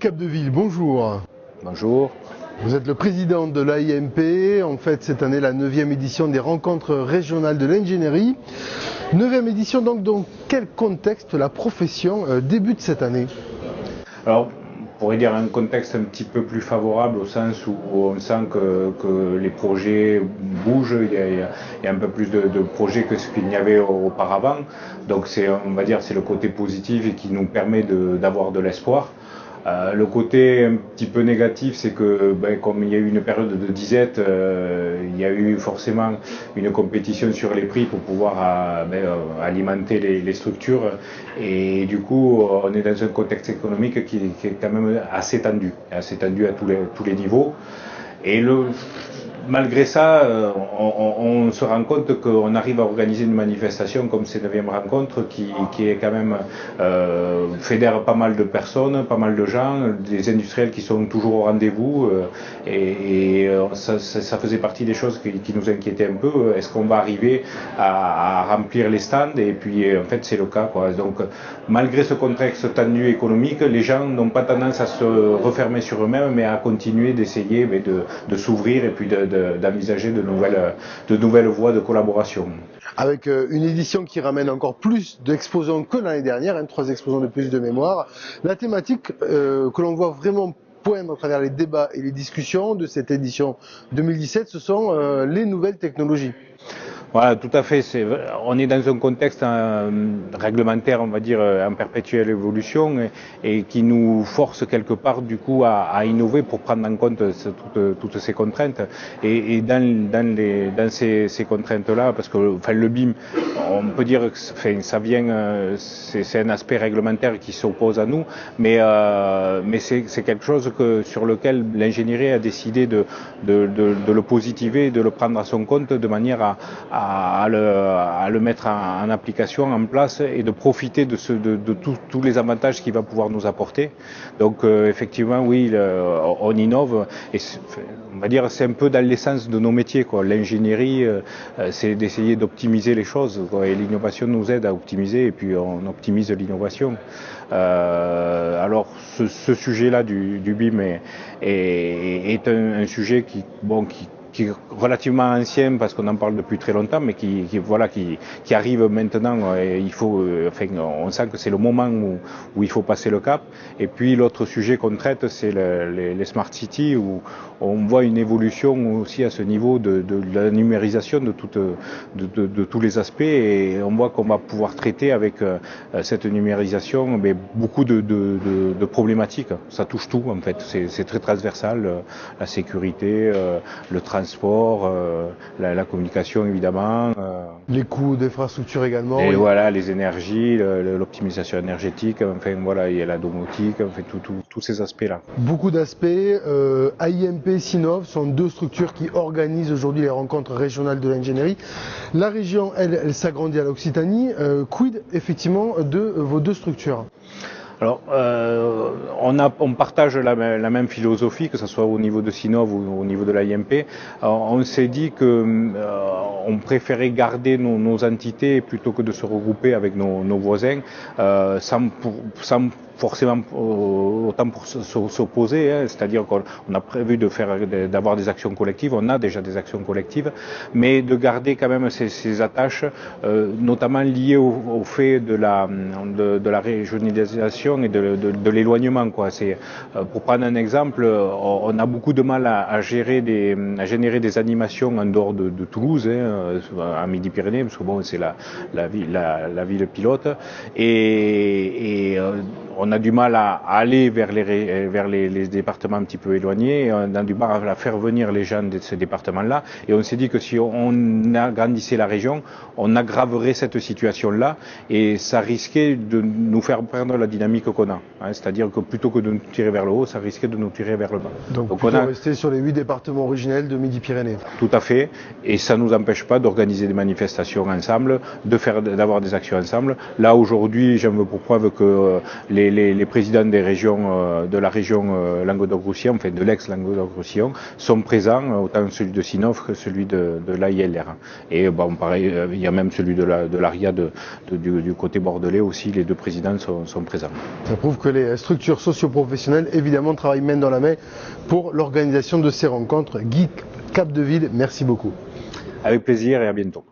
Capdeville, bonjour. Bonjour. Vous êtes le président de l'AIMP, en fait cette année la 9e édition des rencontres régionales de l'ingénierie. 9e édition donc, dans quel contexte la profession débute cette année? Alors, on pourrait dire un contexte un petit peu plus favorable au sens où on sent que les projets bougent, il y a un peu plus de projets que ce qu'il y avait auparavant. Donc on va dire c'est le côté positif et qui nous permet d'avoir de l'espoir. Le côté un petit peu négatif, c'est que comme il y a eu une période de disette, il y a eu forcément une compétition sur les prix pour pouvoir alimenter les structures. Et du coup, on est dans un contexte économique qui est quand même assez tendu à tous les niveaux. Et malgré ça, on se rend compte qu'on arrive à organiser une manifestation comme cette 9e rencontre qui est quand même fédère pas mal de personnes, pas mal de gens, des industriels qui sont toujours au rendez-vous ça faisait partie des choses qui nous inquiétaient un peu. Est-ce qu'on va arriver à remplir les stands? Et puis en fait c'est le cas, quoi. Donc malgré ce contexte tendu économique, les gens n'ont pas tendance à se refermer sur eux-mêmes, mais à continuer d'essayer de s'ouvrir et puis d'envisager de nouvelles voies de collaboration. Avec une édition qui ramène encore plus d'exposants que l'année dernière, 3 exposants de plus de mémoire. La thématique que l'on voit vraiment poindre à travers les débats et les discussions de cette édition 2017, ce sont les nouvelles technologies. Voilà, tout à fait. On est dans un contexte réglementaire, on va dire, en perpétuelle évolution et qui nous force quelque part du coup à innover pour prendre en compte toutes ces contraintes. Et dans ces contraintes-là, parce que le BIM, on peut dire que ça vient, c'est un aspect réglementaire qui s'oppose à nous, mais c'est quelque chose sur lequel l'ingénierie a décidé de le positiver, de le prendre à son compte de manière à le mettre en application, en place et de profiter de tous les avantages qu'il va pouvoir nous apporter. Donc effectivement, oui, on innove et on va dire c'est un peu dans l'essence de nos métiers, quoi. L'ingénierie, c'est d'essayer d'optimiser les choses, quoi, et l'innovation nous aide à optimiser et puis on optimise l'innovation. Alors ce sujet-là du BIM est un sujet qui est relativement ancien parce qu'on en parle depuis très longtemps, mais qui arrive maintenant. Et il faut, on sent que c'est le moment où il faut passer le cap. Et puis l'autre sujet qu'on traite, c'est les smart cities, où on voit une évolution aussi à ce niveau de la numérisation de tous les aspects, et on voit qu'on va pouvoir traiter avec cette numérisation beaucoup de problématiques. Ça touche tout en fait. C'est très transversal, la sécurité, le transport, la communication évidemment. Les coûts d'infrastructure également. Et oui. Voilà, les énergies, l'optimisation énergétique, enfin voilà, il y a la domotique, enfin tous ces aspects-là. Beaucoup d'aspects. AIMP, Sinov sont deux structures qui organisent aujourd'hui les rencontres régionales de l'ingénierie. La région, elle s'agrandit à l'Occitanie. Quid effectivement de vos deux structures? Alors, on partage la même philosophie, que ce soit au niveau de Sinov ou au niveau de l'AIMP. On s'est dit que on préférait garder nos entités plutôt que de se regrouper avec nos voisins, sans forcément autant pour s'opposer, hein. C'est-à-dire qu'on a prévu d'avoir des actions collectives, on a déjà des actions collectives, mais de garder quand même ces attaches, notamment liées au fait de la régionalisation et de l'éloignement, quoi. Pour prendre un exemple, on a beaucoup de mal à générer des animations en dehors de Toulouse, hein, en Midi-Pyrénées, parce que bon, c'est la ville pilote, et on a du mal à aller vers les départements un petit peu éloignés, et on a du mal à faire venir les gens de ces départements-là, et on s'est dit que si on agrandissait la région, on aggraverait cette situation-là, et ça risquait de nous faire perdre la dynamique qu'on a, hein. C'est-à-dire que plutôt que de nous tirer vers le haut, ça risquait de nous tirer vers le bas. Donc on a resté sur les 8 départements originels de Midi-Pyrénées. Tout à fait, et ça ne nous empêche pas d'organiser des manifestations ensemble, d'avoir des actions ensemble. Là aujourd'hui, j'en veux pour preuve que les les présidents des régions, de la région Languedoc-Roussillon, enfin de l'ex-Languedoc-Roussillon, sont présents, autant celui de Sinov que celui de l'AILR. Et bon, pareil, il y a même celui de l'ARIA du côté bordelais aussi, les deux présidents sont présents. Ça prouve que les structures socio-professionnelles, évidemment, travaillent main dans la main pour l'organisation de ces rencontres. Guy Capdeville, merci beaucoup. Avec plaisir et à bientôt.